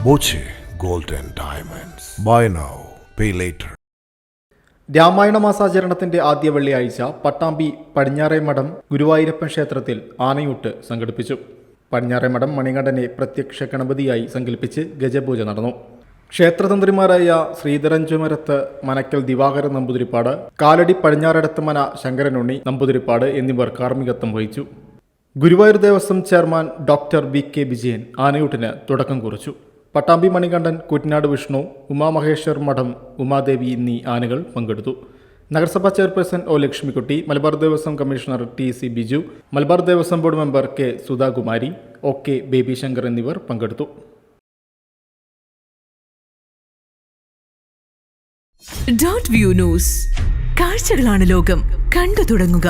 Boche gold and diamonds. Buy now, pay later. Ramayana മാസാചരണത്തിന്റെ ആദ്യ വെള്ളിയാഴ്ച പട്ടാമ്പി പടിഞ്ഞാറേമഠം ഗുരുവായൂരപ്പൻ ക്ഷേത്രത്തിൽ ആനയൂട്ട് സംഘടിപ്പിച്ചു. പടിഞ്ഞാറേമഠം മണികണ്ഠനെ പ്രത്യക്ഷ ഗണപതിയായി സങ്കല്പിച്ച് ഗജപൂജ നടന്നു. ക്ഷേത്രതന്ത്രിമാരായ ശ്രീധരൻ ചുമരത്ത്, മനക്കൽ ദിവാകരൻ നമ്പൂതിരിപ്പാട്, കാലടി പടിഞ്ഞാറടത്ത് മന ശങ്കരനുണ്ണി നമ്പൂതിരിപ്പാട് എന്നിവർ കാർമ്മികത്വം വഹിച്ചു. Guruvayur Devaswom chairman doctor VK Vijayan ആനയൂട്ടിന് തുടക്കം കുറിച്ചു. പട്ടാമ്പി മണികണ്ഠൻ, കുറ്റ്നാട് വിഷ്ണു, ഉമാമഹേശ്വർ മഠം ഉമാദേവി എന്നീ ആനകൾ പങ്കെടുത്തു. നഗരസഭാ chairperson O. Lakshmikutty, Malabar Devaswom commissioner TC Biju, Malabar Devaswom board member K. Sudhakumari, OK baby Shankar എന്നിവർ പങ്കെടുത്തു. Dot view news. കാഴ്ചകളാണ് ലോകം. കണ്ടു തുടങ്ങുക.